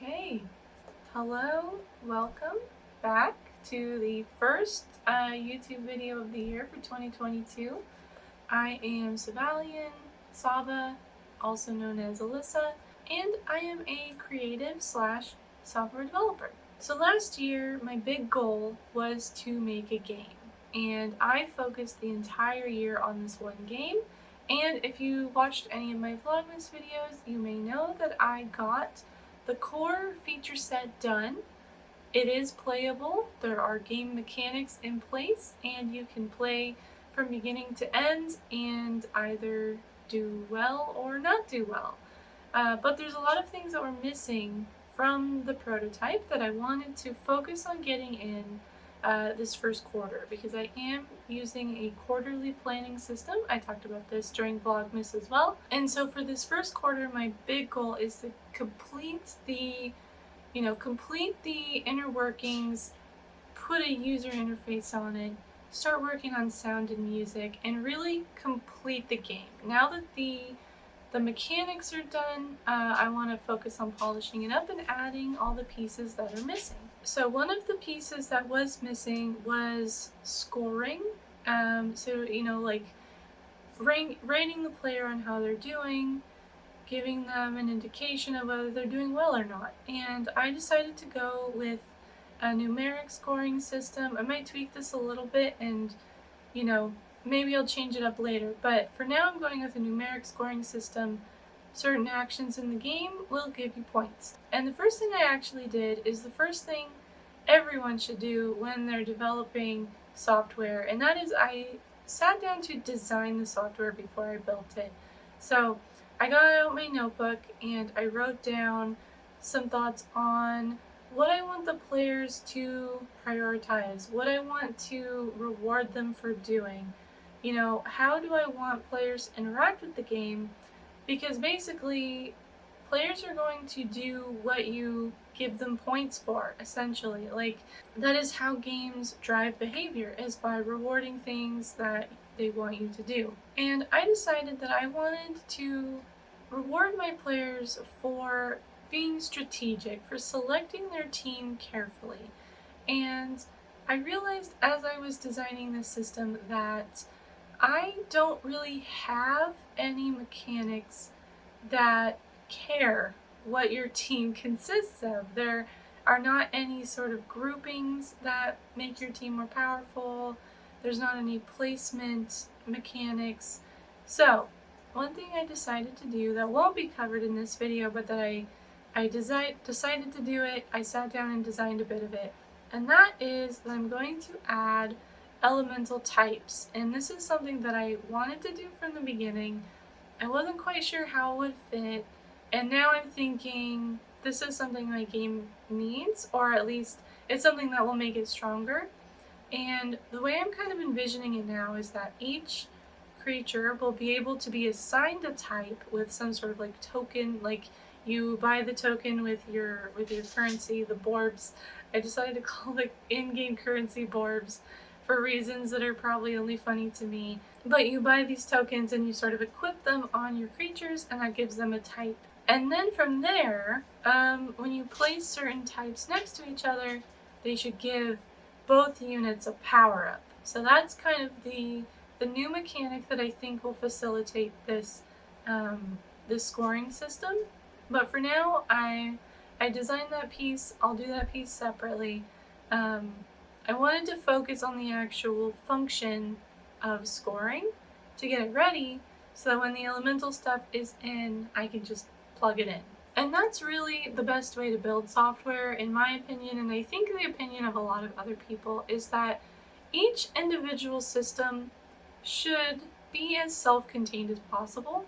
Okay, hello, welcome back to the first YouTube video of the year for 2022. I am Saba, also known as Alyssa, and I am a creative slash software developer. So last year, my big goal was to make a game, and I focused the entire year on this one game. And if you watched any of my Vlogmas videos, you may know that I got the core feature set done. It is playable, there are game mechanics in place, and you can play from beginning to end and either do well or not do well. But there's a lot of things that were missing from the prototype that I wanted to focus on getting in this first quarter, because I am using a quarterly planning system. I talked about this during Vlogmas as well. And so for this first quarter, my big goal is to complete the inner workings, put a user interface on it, start working on sound and music, and really complete the game. Now that the mechanics are done, I want to focus on polishing it up and adding all the pieces that are missing. So one of the pieces that was missing was scoring. Like rating the player on how they're doing, giving them an indication of whether they're doing well or not. And I decided to go with a numeric scoring system. I might tweak this a little bit and, maybe I'll change it up later. But for now, I'm going with a numeric scoring system. Certain actions in the game will give you points. And the first thing I actually did is the first thing everyone should do when they're developing software, and that is I sat down to design the software before I built it. So I got out my notebook and I wrote down some thoughts on what I want the players to prioritize, what I want to reward them for doing. How do I want players to interact with the game? Because basically, players are going to do what you give them points for, essentially. Like, that is how games drive behavior, is by rewarding things that they want you to do. And I decided that I wanted to reward my players for being strategic, for selecting their team carefully. And I realized as I was designing this system that I don't really have any mechanics that care what your team consists of. There are not any sort of groupings that make your team more powerful. There's not any placement mechanics. So one thing I decided to do that won't be covered in this video, but that I decided to do it, I sat down and designed a bit of it, and that is that I'm going to add elemental types. And this is something that I wanted to do from the beginning. I wasn't quite sure how it would fit, and now I'm thinking this is something my game needs, or at least it's something that will make it stronger. And the way I'm kind of envisioning it now is that each creature will be able to be assigned a type with some sort of like token, like you buy the token with your currency, the Borbs. I decided to call the in-game currency Borbs for reasons that are probably only funny to me. But you buy these tokens and you sort of equip them on your creatures, and that gives them a type. And then from there, when you place certain types next to each other, they should give both units a power-up. So that's kind of the new mechanic that I think will facilitate this this scoring system. But for now, I designed that piece. I'll do that piece separately. I wanted to focus on the actual function of scoring to get it ready, so that when the elemental stuff is in, I can just plug it in. And that's really the best way to build software, in my opinion, and I think the opinion of a lot of other people, is that each individual system should be as self-contained as possible,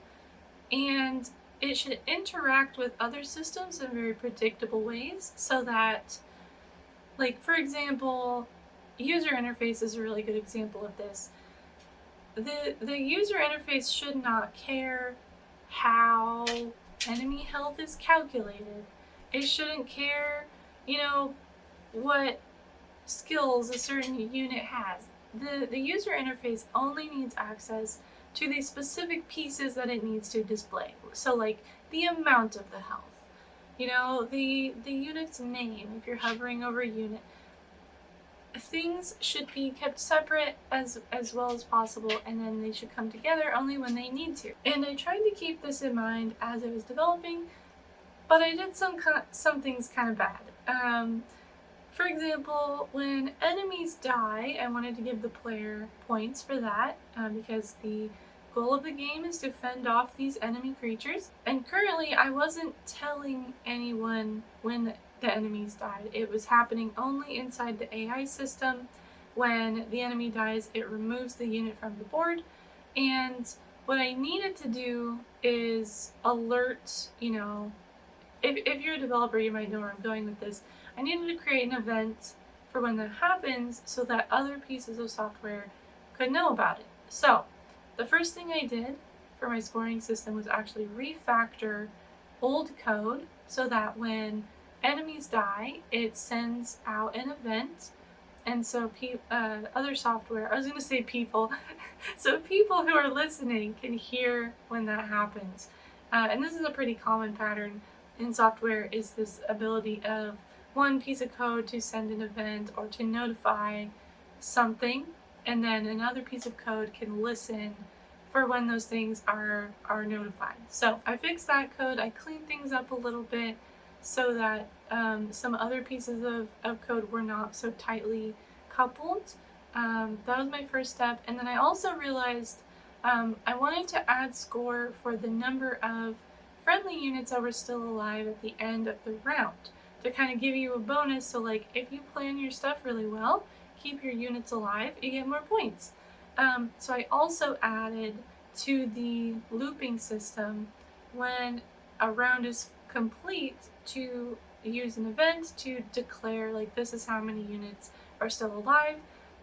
and it should interact with other systems in very predictable ways, so that, like, for example, user interface is a really good example of this. The user interface should not care how enemy health is calculated. It shouldn't care, what skills a certain unit has. The user interface only needs access to the specific pieces that it needs to display. So like the amount of the health, you know, the unit's name, if you're hovering over a unit. Things should be kept separate as well as possible, and then they should come together only when they need to. And I tried to keep this in mind as I was developing, but I did some things kind of bad. For example, when enemies die, I wanted to give the player points for that, because the goal of the game is to fend off these enemy creatures. And currently, I wasn't telling anyone when the enemies died. It was happening only inside the AI system. When the enemy dies, it removes the unit from the board. And what I needed to do is alert, you know, if you're a developer, you might know where I'm going with this. I needed to create an event for when that happens so that other pieces of software could know about it. So the first thing I did for my scoring system was actually refactor old code so that when enemies die, it sends out an event. And so other software, I was going to say people, so people who are listening can hear when that happens. And this is a pretty common pattern in software, is this ability of one piece of code to send an event or to notify something, and then another piece of code can listen for when those things are notified. So I fixed that code, I cleaned things up a little bit so that some other pieces of code were not so tightly coupled. That was my first step. And then I also realized I wanted to add score for the number of friendly units that were still alive at the end of the round to kind of give you a bonus. So like if you plan your stuff really well, keep your units alive, you get more points. So I also added to the looping system when a round is complete to use an event to declare like this is how many units are still alive.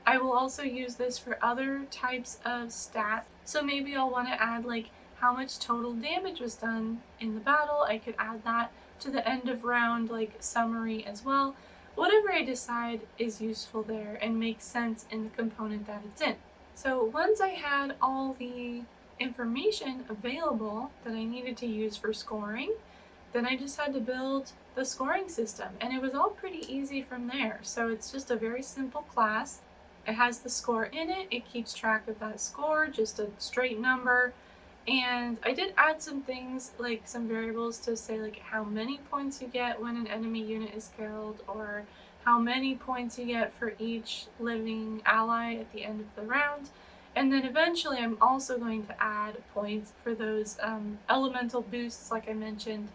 I will also use this for other types of stats. So maybe I'll want to add like how much total damage was done in the battle. I could add that to the end of round like summary as well. Whatever I decide is useful there and makes sense in the component that it's in. So once I had all the information available that I needed to use for scoring, then I just had to build the scoring system, and it was all pretty easy from there. So it's just a very simple class. It has the score in it, it keeps track of that score, just a straight number. And I did add some things, like some variables to say like how many points you get when an enemy unit is killed, or how many points you get for each living ally at the end of the round. And then eventually I'm also going to add points for those elemental boosts, like I mentioned,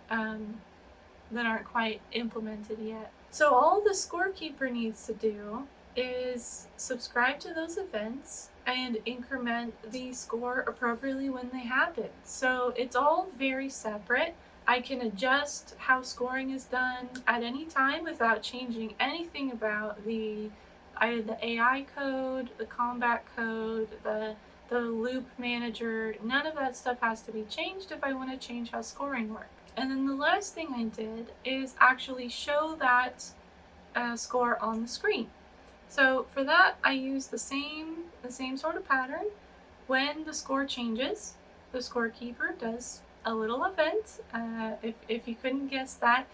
that aren't quite implemented yet. So all the scorekeeper needs to do is subscribe to those events and increment the score appropriately when they happen. So it's all very separate. I can adjust how scoring is done at any time without changing anything about either the AI code, the combat code, the loop manager. None of that stuff has to be changed if I want to change how scoring works. And then the last thing I did is actually show that score on the screen. So for that, I use the same sort of pattern. When the score changes, the scorekeeper does a little event, if you couldn't guess that,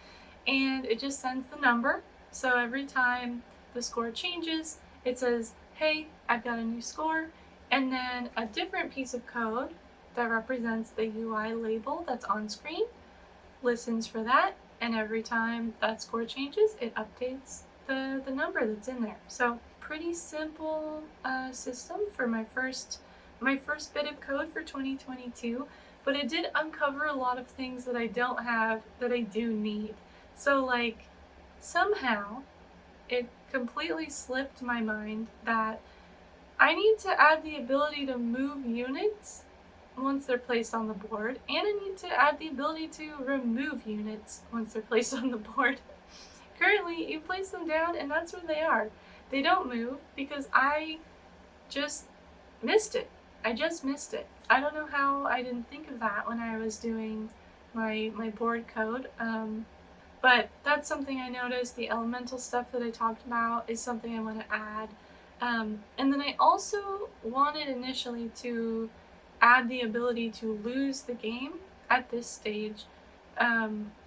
and it just sends the number. So every time the score changes, it says, hey, I've got a new score, and then a different piece of code that represents the UI label that's on screen listens for that, and every time that score changes, it updates the number that's in there. So pretty simple system for my first bit of code for 2022, but it did uncover a lot of things that I don't have that I do need. So like somehow it completely slipped my mind that I need to add the ability to move units once they're placed on the board, and I need to add the ability to remove units once they're placed on the board. Currently, you place them down and that's where they are. They don't move because I just missed it. I don't know how I didn't think of that when I was doing my board code. But that's something I noticed. The elemental stuff that I talked about is something I want to add. And then I also wanted initially to add the ability to lose the game at this stage.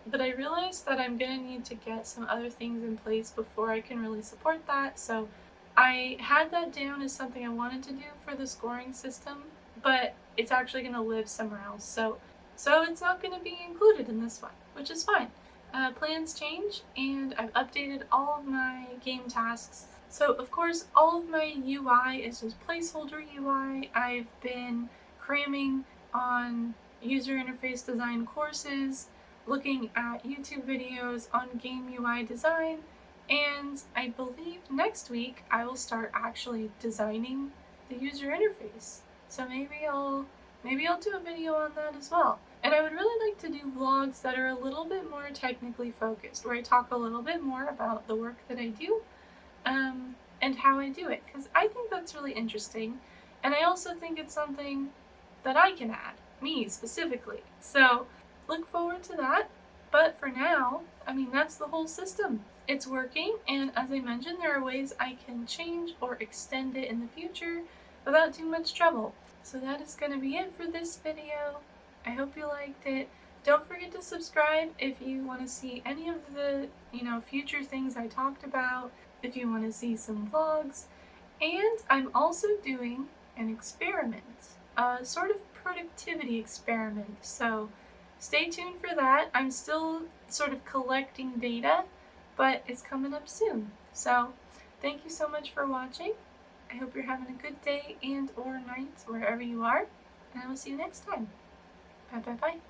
but I realized that I'm gonna need to get some other things in place before I can really support that. So I had that down as something I wanted to do for the scoring system, but it's actually gonna live somewhere else. So it's not gonna be included in this one, which is fine. Plans change, and I've updated all of my game tasks. So of course, all of my UI is just placeholder UI. I've been cramming on user interface design courses, looking at YouTube videos on game UI design, and I believe next week I will start actually designing the user interface. So maybe I'll do a video on that as well. And I would really like to do vlogs that are a little bit more technically focused, where I talk a little bit more about the work that I do, and how I do it, because I think that's really interesting. And I also think it's something that I can add, me specifically. So look forward to that. But for now, I mean, that's the whole system. It's working, and as I mentioned, there are ways I can change or extend it in the future without too much trouble. So that is going to be it for this video. I hope you liked it. Don't forget to subscribe if you want to see any of the, future things I talked about, if you want to see some vlogs. And I'm also doing an experiment, a sort of productivity experiment. So stay tuned for that. I'm still sort of collecting data, but it's coming up soon. So thank you so much for watching. I hope you're having a good day and or night wherever you are, and I will see you next time. Bye bye bye.